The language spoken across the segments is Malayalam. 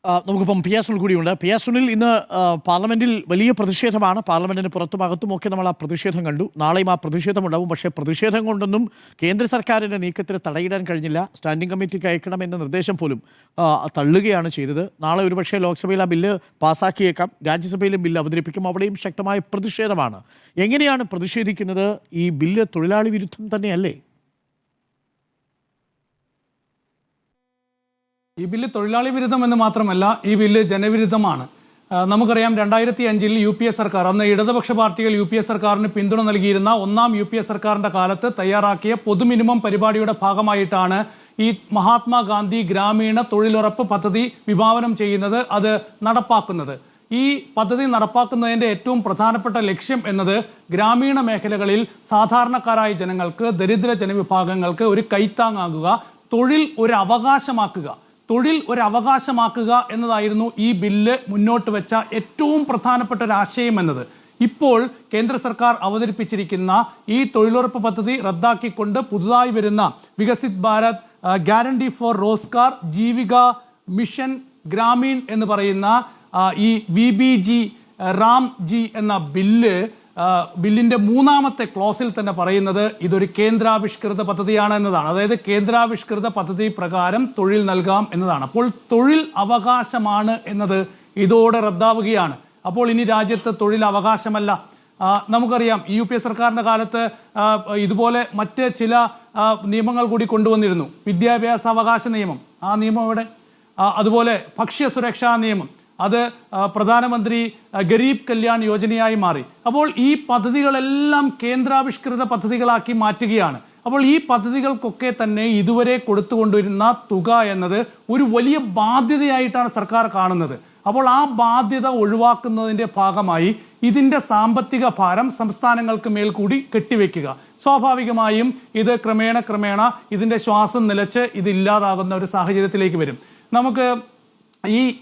നമുക്കിപ്പം പി എസ് സുനിൽ കൂടിയുണ്ട്. പി എസ് സുനിൽ, ഇന്ന് പാർലമെന്റിൽ വലിയ പ്രതിഷേധമാണ്. പാർലമെന്റിന് പുറത്തും അകത്തുമൊക്കെ നമ്മൾ ആ പ്രതിഷേധം കണ്ടു. നാളെയും ആ പ്രതിഷേധം ഉണ്ടാവും. പക്ഷേ പ്രതിഷേധം കൊണ്ടൊന്നും കേന്ദ്ര സർക്കാരിൻ്റെ നീക്കത്തിന് തടയിടാൻ കഴിഞ്ഞില്ല. സ്റ്റാൻഡിംഗ് കമ്മിറ്റിക്ക് അയക്കണമെന്ന നിർദ്ദേശം പോലും തള്ളുകയാണ് ചെയ്തത്. നാളെ ഒരുപക്ഷേ ലോക്സഭയിൽ ആ ബില്ല് പാസ്സാക്കിയേക്കാം. രാജ്യസഭയിലും ബില്ല് അവതരിപ്പിക്കും. അവിടെയും ശക്തമായ പ്രതിഷേധമാണ്. എങ്ങനെയാണ് പ്രതിഷേധിക്കുന്നത്? ഈ ബില്ല് തൊഴിലാളി വിരുദ്ധം തന്നെയല്ലേ? ഈ ബില്ല് തൊഴിലാളി വിരുദ്ധം എന്ന് മാത്രമല്ല, ഈ ബില്ല് ജനവിരുദ്ധമാണ്. നമുക്കറിയാം, 2005 UPA സർക്കാർ, അന്ന് ഇടതുപക്ഷ പാർട്ടികൾ UPA സർക്കാരിന് പിന്തുണ നൽകിയിരുന്ന ഒന്നാം UPA സർക്കാരിന്റെ കാലത്ത് തയ്യാറാക്കിയ പൊതു മിനിമം പരിപാടിയുടെ ഭാഗമായിട്ടാണ് ഈ മഹാത്മാഗാന്ധി ഗ്രാമീണ തൊഴിലുറപ്പ് പദ്ധതി വിഭാവനം ചെയ്യുന്നത്, അത് നടപ്പാക്കുന്നത്. ഈ പദ്ധതി നടപ്പാക്കുന്നതിന്റെ ഏറ്റവും പ്രധാനപ്പെട്ട ലക്ഷ്യം എന്നത് ഗ്രാമീണ മേഖലകളിൽ സാധാരണക്കാരായ ജനങ്ങൾക്ക്, ദരിദ്ര ജനവിഭാഗങ്ങൾക്ക് ഒരു കൈത്താങ്ങാകുക, തൊഴിൽ ഒരു അവകാശമാക്കുക എന്നതായിരുന്നു ഈ ബില്ല് മുന്നോട്ട് വെച്ച ഏറ്റവും പ്രധാനപ്പെട്ട ഒരു ആശയം എന്നത്. ഇപ്പോൾ കേന്ദ്ര സർക്കാർ അവതരിപ്പിച്ചിരിക്കുന്ന ഈ തൊഴിലുറപ്പ് പദ്ധതി റദ്ദാക്കിക്കൊണ്ട് പുതുതായി വരുന്ന Viksit Bharat guarantee for Rozgar Jeevika mission Gramin എന്ന് പറയുന്ന ഈ VBG റാംജി എന്ന ബില്ലിന്റെ മൂന്നാമത്തെ ക്ലോസിൽ തന്നെ പറയുന്നത് ഇതൊരു കേന്ദ്രാവിഷ്കൃത പദ്ധതിയാണ് എന്നതാണ്. അതായത് കേന്ദ്രാവിഷ്കൃത പദ്ധതി പ്രകാരം തൊഴിൽ നൽകാം എന്നതാണ്. അപ്പോൾ തൊഴിൽ അവകാശമാണ് എന്നത് ഇതോടെ റദ്ദാവുകയാണ്. അപ്പോൾ ഇനി രാജ്യത്ത് തൊഴിൽ അവകാശമല്ല. നമുക്കറിയാം, UPA സർക്കാരിന്റെ കാലത്ത് ഇതുപോലെ മറ്റ് ചില നിയമങ്ങൾ കൂടി കൊണ്ടുവന്നിരുന്നു. വിദ്യാഭ്യാസ അവകാശ നിയമം, ആ നിയമം ഇവിടെ. അതുപോലെ ഭക്ഷ്യ സുരക്ഷാ നിയമം, അത് പ്രധാനമന്ത്രി ഗരീബ് കല്യാൺ യോജനയായി മാറി. അപ്പോൾ ഈ പദ്ധതികളെല്ലാം കേന്ദ്രാവിഷ്കൃത പദ്ധതികളാക്കി മാറ്റുകയാണ്. അപ്പോൾ ഈ പദ്ധതികൾക്കൊക്കെ തന്നെ ഇതുവരെ കൊടുത്തുകൊണ്ടിരുന്ന തുക എന്നത് ഒരു വലിയ ബാധ്യതയായിട്ടാണ് സർക്കാർ കാണുന്നത്. അപ്പോൾ ആ ബാധ്യത ഒഴിവാക്കുന്നതിന്റെ ഭാഗമായി ഇതിന്റെ സാമ്പത്തിക ഭാരം സംസ്ഥാനങ്ങൾക്ക് മേൽ കൂടി കെട്ടിവെക്കുക. സ്വാഭാവികമായും ഇത് ക്രമേണ ഇതിന്റെ ശ്വാസം നിലച്ച് ഇത് ഇല്ലാതാകുന്ന ഒരു സാഹചര്യത്തിലേക്ക് വരും. നമുക്ക്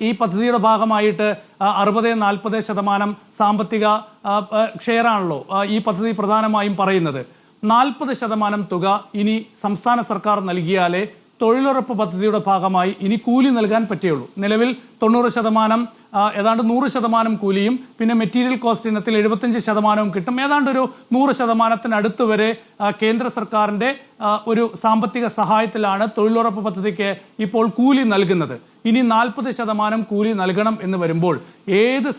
ഈ പദ്ധതിയുടെ ഭാഗമായിട്ട് 60-40% സാമ്പത്തിക ഷെയറാണല്ലോ ഈ പദ്ധതി പ്രധാനമായും പറയുന്നത്. 40% തുക ഇനി സംസ്ഥാന സർക്കാർ നൽകിയാലേ തൊഴിലുറപ്പ് പദ്ധതിയുടെ ഭാഗമായി ഇനി കൂലി നൽകാൻ പറ്റുകയുള്ളൂ. നിലവിൽ 90%, ഏതാണ്ട് 100% കൂലിയും പിന്നെ മെറ്റീരിയൽ കോസ്റ്റ് ഇനത്തിൽ 75% കിട്ടും. ഏതാണ്ട് ഒരു 100% വരെ കേന്ദ്ര സർക്കാരിന്റെ ഒരു സാമ്പത്തിക സഹായത്തിലാണ് തൊഴിലുറപ്പ് പദ്ധതിക്ക് ഇപ്പോൾ കൂലി നൽകുന്നത്. ഇനി 40% കൂലി നൽകണം എന്ന് വരുമ്പോൾ ഏത്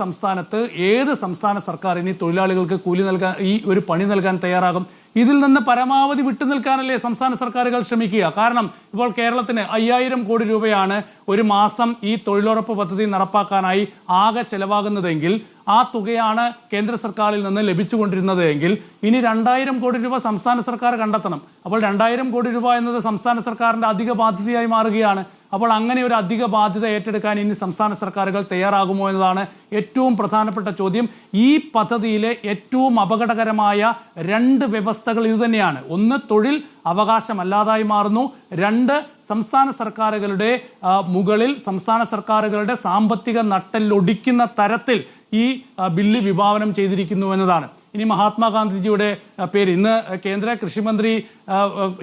സംസ്ഥാന സർക്കാർ ഇനി തൊഴിലാളികൾക്ക് കൂലി നൽകാൻ, ഈ ഒരു പണി നൽകാൻ തയ്യാറാകും? ഇതിൽ നിന്ന് പരമാവധി വിട്ടുനിൽക്കാനല്ലേ സംസ്ഥാന സർക്കാരുകൾ ശ്രമിക്കുക. കാരണം ഇപ്പോൾ കേരളത്തിന് 5000 കോടി രൂപയാണ് ഒരു മാസം ഈ തൊഴിലുറപ്പ് പദ്ധതി നടപ്പാക്കാനായി ആകെ ചെലവാകുന്നതെങ്കിൽ, ആ തുകയാണ് കേന്ദ്ര സർക്കാരിൽ നിന്ന് ലഭിച്ചുകൊണ്ടിരുന്നത് എങ്കിൽ ഇനി 2000 കോടി രൂപ സംസ്ഥാന സർക്കാർ കണ്ടെത്തണം. അപ്പോൾ 2000 കോടി രൂപ എന്നത് സംസ്ഥാന സർക്കാരിന്റെ അധിക ബാധ്യതയായി മാറുകയാണ്. അപ്പോൾ അങ്ങനെ ഒരു അധിക ബാധ്യത ഏറ്റെടുക്കാൻ ഇനി സംസ്ഥാന സർക്കാരുകൾ തയ്യാറാകുമോ എന്നതാണ് ഏറ്റവും പ്രധാനപ്പെട്ട ചോദ്യം. ഈ പദ്ധതിയിലെ ഏറ്റവും അപകടകരമായ 2 വ്യവസ്ഥകൾ ഇതുതന്നെയാണ്. ഒന്ന്, തൊഴിൽ അവകാശമല്ലാതായി മാറുന്നു. 2, സംസ്ഥാന സർക്കാരുകളുടെ മുകളിൽ സംസ്ഥാന സർക്കാരുകളുടെ സാമ്പത്തിക നട്ടെല്ലൊടിക്കുന്ന തരത്തിൽ ഈ ബില്ല് വിഭാവനം ചെയ്തിരിക്കുന്നു എന്നതാണ്. ഇനി മഹാത്മാഗാന്ധിജിയുടെ പേര്, ഇന്ന് കേന്ദ്ര കൃഷിമന്ത്രി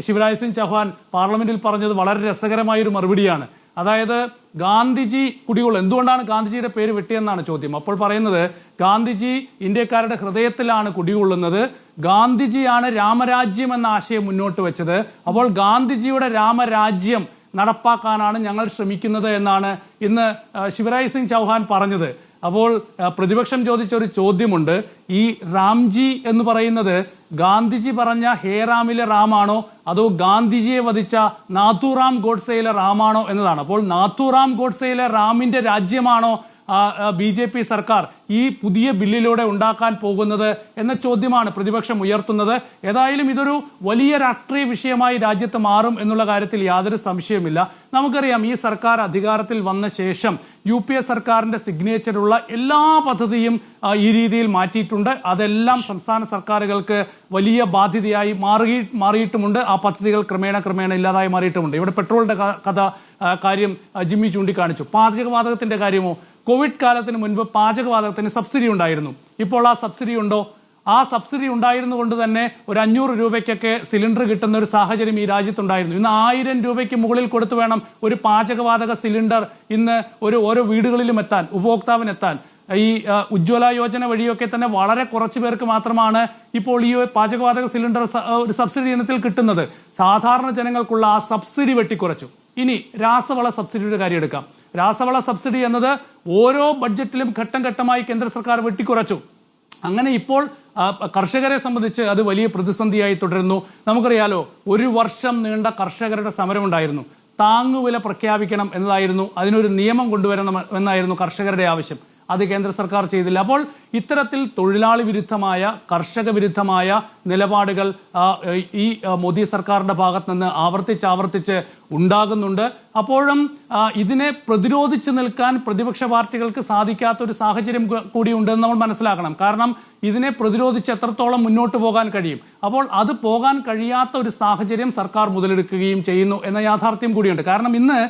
ശിവരാജ് സിംഗ് ചൗഹാൻ പാർലമെന്റിൽ പറഞ്ഞത് വളരെ രസകരമായ ഒരു മറുപടിയാണ്. അതായത് ഗാന്ധിജി കുടികൊള്ളും, എന്തുകൊണ്ടാണ് ഗാന്ധിജിയുടെ പേര് വെട്ടിയെന്നാണ് ചോദ്യം. അപ്പോൾ പറയുന്നത് ഗാന്ധിജി ഇന്ത്യക്കാരുടെ ഹൃദയത്തിലാണ് കുടികൊള്ളുന്നത്, ഗാന്ധിജിയാണ് രാമരാജ്യം എന്ന ആശയം മുന്നോട്ട് വെച്ചത്. അപ്പോൾ ഗാന്ധിജിയുടെ രാമരാജ്യം നടപ്പാക്കാനാണ് ഞങ്ങൾ ശ്രമിക്കുന്നത് എന്നാണ് ഇന്ന് ശിവരാജ് സിംഗ് ചൗഹാൻ പറഞ്ഞത്. അപ്പോൾ പ്രതിപക്ഷം ചോദിച്ച ഒരു ചോദ്യമുണ്ട്, ഈ റാംജി എന്ന് പറയുന്നത് ഗാന്ധിജി പറഞ്ഞ ഹേറാമിലെ റാമാണോ അതോ ഗാന്ധിജിയെ വധിച്ച നാഥുറാം ഗോഡ്സെയിലെ റാമാണോ എന്നതാണ്. അപ്പോൾ നാഥുറാം ഗോഡ്സെയിലെ റാമിന്റെ രാജ്യമാണോ BJP സർക്കാർ ഈ പുതിയ ബില്ലിലൂടെ ഉണ്ടാക്കാൻ പോകുന്നത് എന്ന ചോദ്യമാണ് പ്രതിപക്ഷം ഉയർത്തുന്നത്. ഏതായാലും ഇതൊരു വലിയ രാഷ്ട്രീയ വിഷയമായി രാജ്യത്ത് മാറും എന്നുള്ള കാര്യത്തിൽ യാതൊരു സംശയവുമില്ല. നമുക്കറിയാം, ഈ സർക്കാർ അധികാരത്തിൽ വന്ന ശേഷം UPA സർക്കാരിന്റെ സിഗ്നേച്ചറുള്ള എല്ലാ പദ്ധതിയും ഈ രീതിയിൽ മാറ്റിയിട്ടുണ്ട്. അതെല്ലാം സംസ്ഥാന സർക്കാരുകൾക്ക് വലിയ ബാധ്യതയായി മാറിയിട്ടുമുണ്ട്. ആ പദ്ധതികൾ ക്രമേണ ഇല്ലാതായി മാറിയിട്ടുമുണ്ട്. ഇവിടെ പെട്രോളിന്റെ കാര്യം ജിമ്മി ചൂണ്ടിക്കാണിച്ചു. പാചകവാതകത്തിന്റെ കാര്യമോ? കോവിഡ് കാലത്തിന് മുൻപ് പാചകവാതകത്തിന് സബ്സിഡി ഉണ്ടായിരുന്നു. ഇപ്പോൾ ആ സബ്സിഡി ഉണ്ടോ? ആ സബ്സിഡി ഉണ്ടായിരുന്നുകൊണ്ട് തന്നെ ഒരു 500 രൂപയ്ക്കൊക്കെ സിലിണ്ടർ കിട്ടുന്ന ഒരു സാഹചര്യം ഈ രാജ്യത്തുണ്ടായിരുന്നു. ഇന്ന് 1000 രൂപയ്ക്ക് മുകളിൽ കൊടുത്തു വേണം ഒരു പാചകവാതക സിലിണ്ടർ ഇന്ന് ഓരോ വീടുകളിലും എത്താൻ, ഉപഭോക്താവിനെത്താൻ. ഈ ഉജ്ജ്വല യോജന വഴിയൊക്കെ തന്നെ വളരെ കുറച്ചു പേർക്ക് മാത്രമാണ് ഇപ്പോൾ ഈ പാചകവാതക സിലിണ്ടർ ഒരു സബ്സിഡി ഇനത്തിൽ കിട്ടുന്നത്. സാധാരണ ജനങ്ങൾക്കുള്ള ആ സബ്സിഡി വെട്ടിക്കുറച്ചു. ഇനി രാസവള സബ്സിഡിയുടെ കാര്യം എടുക്കാം. രാസവള സബ്സിഡി എന്നത് ഓരോ ബഡ്ജറ്റിലും ഘട്ടം ഘട്ടമായി കേന്ദ്ര സർക്കാർ വെട്ടിക്കുറച്ചു. അങ്ങനെ ഇപ്പോൾ കർഷകരെ സംബന്ധിച്ച് അത് വലിയ പ്രതിസന്ധിയായി തുടരുന്നു. നമുക്കറിയാലോ, 1 വർഷം നീണ്ട കർഷകരുടെ സമരമുണ്ടായിരുന്നു. താങ്ങുവില പ്രഖ്യാപിക്കണം എന്നതായിരുന്നു, അതിനൊരു നിയമം കൊണ്ടുവരണം എന്നായിരുന്നു കർഷകരുടെ ആവശ്യം. അത് കേന്ദ്ര സർക്കാർ ചെയ്തില്ല. അപ്പോൾ ഇത്തരത്തിൽ തൊഴിലാളി വിരുദ്ധമായ, കർഷക വിരുദ്ധമായ നിലപാടുകൾ ഈ മോദി സർക്കാരിന്റെ ഭാഗത്ത് നിന്ന് ആവർത്തിച്ച് ഉണ്ടാകുന്നുണ്ട്. അപ്പോഴും ഇതിനെ പ്രതിരോധിച്ചു നിൽക്കാൻ പ്രതിപക്ഷ പാർട്ടികൾക്ക് സാധിക്കാത്ത ഒരു സാഹചര്യം കൂടി ഉണ്ടെന്ന് നമ്മൾ മനസ്സിലാക്കണം. കാരണം ഇതിനെ പ്രതിരോധിച്ച് എത്രത്തോളം മുന്നോട്ട് പോകാൻ കഴിയും. അപ്പോൾ അത് പോകാൻ കഴിയാത്ത ഒരു സാഹചര്യം സർക്കാർ മുതലെടുക്കുകയും ചെയ്യുന്നു എന്ന യാഥാർത്ഥ്യം കൂടിയുണ്ട്. കാരണം ഇന്ന്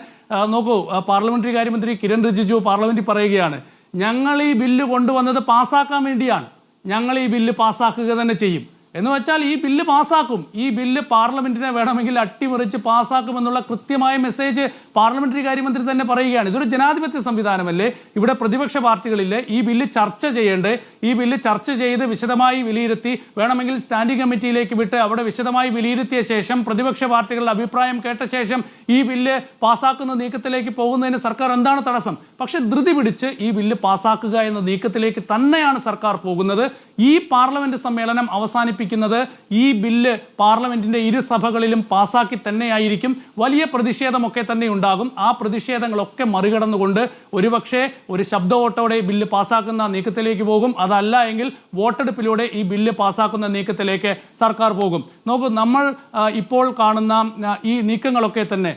നോക്കൂ, പാർലമെന്ററി കാര്യമന്ത്രി കിരൺ റിജിജു പാർലമെന്റിൽ പറയുകയാണ്, ഞങ്ങൾ ഈ ബില്ല് കൊണ്ടുവന്നത് പാസ്സാക്കാൻ വേണ്ടിയാണ്, ഞങ്ങൾ ഈ ബില്ല് പാസ്സാക്കുക തന്നെ ചെയ്യും എന്ന് വെച്ചാൽ ഈ ബില്ല് പാസ്സാക്കും. ഈ ബില്ല് പാർലമെന്റിനെ വേണമെങ്കിൽ അട്ടിമറിച്ച് പാസ്സാക്കുമെന്നുള്ള കൃത്യമായ മെസ്സേജ് പാർലമെന്ററി കാര്യമന്ത്രി തന്നെ പറയുകയാണ്. ഇതൊരു ജനാധിപത്യ സംവിധാനമല്ലേ, ഇവിടെ പ്രതിപക്ഷ പാർട്ടികളില്ലേ, ഈ ബില്ല് ചർച്ച ചെയ്യേണ്ടേ, ഈ ബില്ല് ചർച്ച ചെയ്ത് വിശദമായി വിലയിരുത്തി വേണമെങ്കിൽ സ്റ്റാൻഡിംഗ് കമ്മിറ്റിയിലേക്ക് വിട്ട് അവിടെ വിശദമായി വിലയിരുത്തിയ ശേഷം പ്രതിപക്ഷ പാർട്ടികളുടെ അഭിപ്രായം കേട്ട ശേഷം ഈ ബില്ല് പാസ്സാക്കുന്ന നീക്കത്തിലേക്ക് പോകുന്നതിന് സർക്കാർ എന്താണ് തടസ്സം? പക്ഷെ ധൃതി പിടിച്ച് ഈ ബില്ല് പാസ്സാക്കുക എന്ന നീക്കത്തിലേക്ക് തന്നെയാണ് സർക്കാർ പോകുന്നത്. ഈ പാർലമെന്റ് സമ്മേളനം അവസാനിപ്പിക്കുന്നത് ഈ ബില്ല് പാർലമെന്റിന്റെ 2 സഭകളിലും പാസാക്കി തന്നെയായിരിക്കും. വലിയ പ്രതിഷേധമൊക്കെ തന്നെ ഉണ്ടാകും. ആ പ്രതിഷേധങ്ങളൊക്കെ മറികടന്നുകൊണ്ട് ഒരുപക്ഷെ ഒരു ശബ്ദ വോട്ടോടെ ബില്ല് പാസാക്കുന്ന നീക്കത്തിലേക്ക് പോകും. അതല്ല എങ്കിൽ വോട്ടെടുപ്പിലൂടെ ഈ ബില്ല് പാസാക്കുന്ന നീക്കത്തിലേക്ക് സർക്കാർ പോകും. നോക്കൂ, നമ്മൾ ഇപ്പോൾ കാണുന്ന ഈ നീക്കങ്ങളൊക്കെ തന്നെ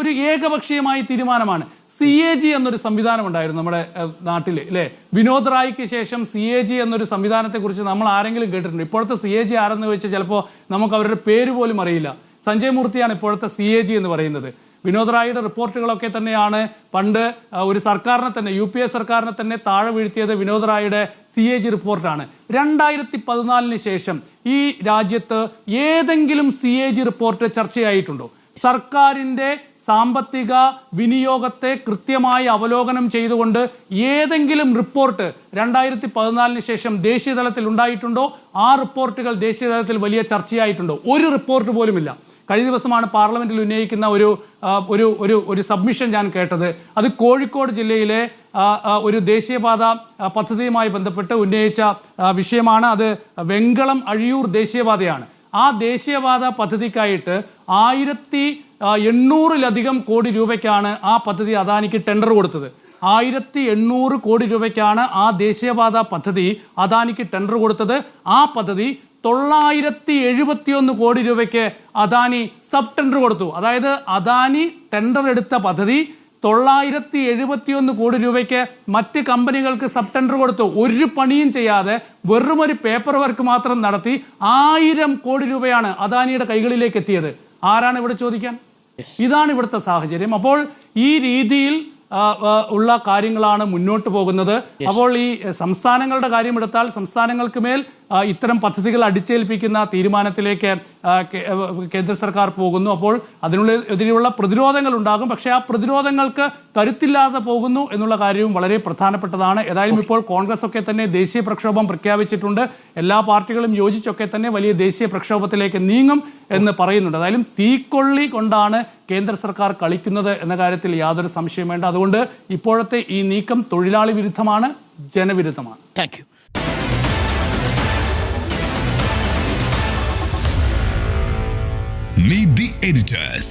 ഒരു ഏകപക്ഷീയമായ തീരുമാനമാണ്. CAG എന്നൊരു സംവിധാനം ഉണ്ടായിരുന്നു നമ്മുടെ നാട്ടിൽ, അല്ലെ? വിനോദ് റായിക്ക് ശേഷം CAG എന്നൊരു സംവിധാനത്തെ കുറിച്ച് നമ്മൾ ആരെങ്കിലും കേട്ടിട്ടുണ്ട്? ഇപ്പോഴത്തെ CAG ആരെന്ന് ചോദിച്ചാൽ ചിലപ്പോൾ നമുക്ക് അവരുടെ പേര് പോലും അറിയില്ല. സഞ്ജയ് മൂർത്തിയാണ് ഇപ്പോഴത്തെ CAG എന്ന് പറയുന്നത്. വിനോദ് റായിയുടെ റിപ്പോർട്ടുകളൊക്കെ തന്നെയാണ് പണ്ട് ഒരു സർക്കാരിനെ തന്നെ, UPA സർക്കാരിനെ തന്നെ താഴെ വീഴ്ത്തിയത് വിനോദ് റായിയുടെ CAG റിപ്പോർട്ടാണ്. 2014 ശേഷം ഈ രാജ്യത്ത് ഏതെങ്കിലും CAG റിപ്പോർട്ട് ചർച്ചയായിട്ടുണ്ടോ? സർക്കാരിന്റെ സാമ്പത്തിക വിനിയോഗത്തെ കൃത്യമായി അവലോകനം ചെയ്തുകൊണ്ട് ഏതെങ്കിലും റിപ്പോർട്ട് 2014 ശേഷം ദേശീയ തലത്തിൽ ഉണ്ടായിട്ടുണ്ടോ? ആ റിപ്പോർട്ടുകൾ ദേശീയ തലത്തിൽ വലിയ ചർച്ചയായിട്ടുണ്ടോ? ഒരു റിപ്പോർട്ട് പോലുമില്ല. കഴിഞ്ഞ ദിവസമാണ് പാർലമെന്റിൽ ഉന്നയിക്കുന്ന ഒരു സബ്മിഷൻ ഞാൻ കേട്ടത്. അത് കോഴിക്കോട് ജില്ലയിലെ ഒരു ദേശീയപാത പദ്ധതിയുമായി ബന്ധപ്പെട്ട് ഉന്നയിച്ച വിഷയമാണ്. അത് വെങ്കളം അഴിയൂർ ദേശീയപാതയാണ്. ആ ദേശീയപാത പദ്ധതിക്കായിട്ട് 1800-ലധികം കോടി രൂപയ്ക്കാണ് ആ പദ്ധതി അദാനിക്ക് ടെൻഡർ കൊടുത്തത്. 1800 കോടി രൂപയ്ക്കാണ് ആ ദേശീയപാത പദ്ധതി അദാനിക്ക് ടെൻഡർ കൊടുത്തത്. ആ പദ്ധതി 971 കോടി രൂപയ്ക്ക് അദാനി സബ് ടെൻഡർ കൊടുത്തു. അതായത് അദാനി ടെൻഡർ എടുത്ത പദ്ധതി 971 കോടി രൂപയ്ക്ക് മറ്റ് കമ്പനികൾക്ക് സബ് ടെൻഡർ കൊടുത്തു. ഒരു പണിയും ചെയ്യാതെ വെറും ഒരു പേപ്പർ വർക്ക് മാത്രം നടത്തി 1000 കോടി രൂപയാണ് അദാനിയുടെ കൈകളിലേക്ക് എത്തിയത്. ആരാണ് ഇവിടെ ചോദിക്കാൻ? ഇതാണ് ഇവിടുത്തെ സാഹചര്യം. അപ്പോൾ ഈ രീതിയിൽ ഉള്ള കാര്യങ്ങളാണ് മുന്നോട്ട് പോകുന്നത്. അപ്പോൾ ഈ സംസ്ഥാനങ്ങളുടെ കാര്യം എടുത്താൽ സംസ്ഥാനങ്ങൾക്ക് മേൽ ഇത്തരം പദ്ധതികൾ അടിച്ചേൽപ്പിക്കുന്ന തീരുമാനത്തിലേക്ക് കേന്ദ്ര സർക്കാർ പോകുന്നു. അപ്പോൾ അതിനെതിരെയുള്ള പ്രതിരോധങ്ങൾ ഉണ്ടാകും. പക്ഷേ ആ പ്രതിരോധങ്ങൾക്ക് കരുത്തില്ലാതെ പോകുന്നു എന്നുള്ള കാര്യവും വളരെ പ്രധാനപ്പെട്ടതാണ്. ഏതായാലും ഇപ്പോൾ കോൺഗ്രസ് ഒക്കെ തന്നെ ദേശീയ പ്രക്ഷോഭം പ്രഖ്യാപിച്ചിട്ടുണ്ട്. എല്ലാ പാർട്ടികളും യോജിച്ചൊക്കെ തന്നെ വലിയ ദേശീയ പ്രക്ഷോഭത്തിലേക്ക് നീങ്ങും എന്ന് പറയുന്നുണ്ട്. ഏതായാലും തീക്കൊള്ളി കൊണ്ടാണ് കേന്ദ്ര സർക്കാർ കളിക്കുന്നത് എന്ന കാര്യത്തിൽ യാതൊരു സംശയം വേണ്ട. അതുകൊണ്ട് ഇപ്പോഴത്തെ ഈ നീക്കം തൊഴിലാളി വിരുദ്ധമാണ്, ജനവിരുദ്ധമാണ്. Thank you. Meet the editors.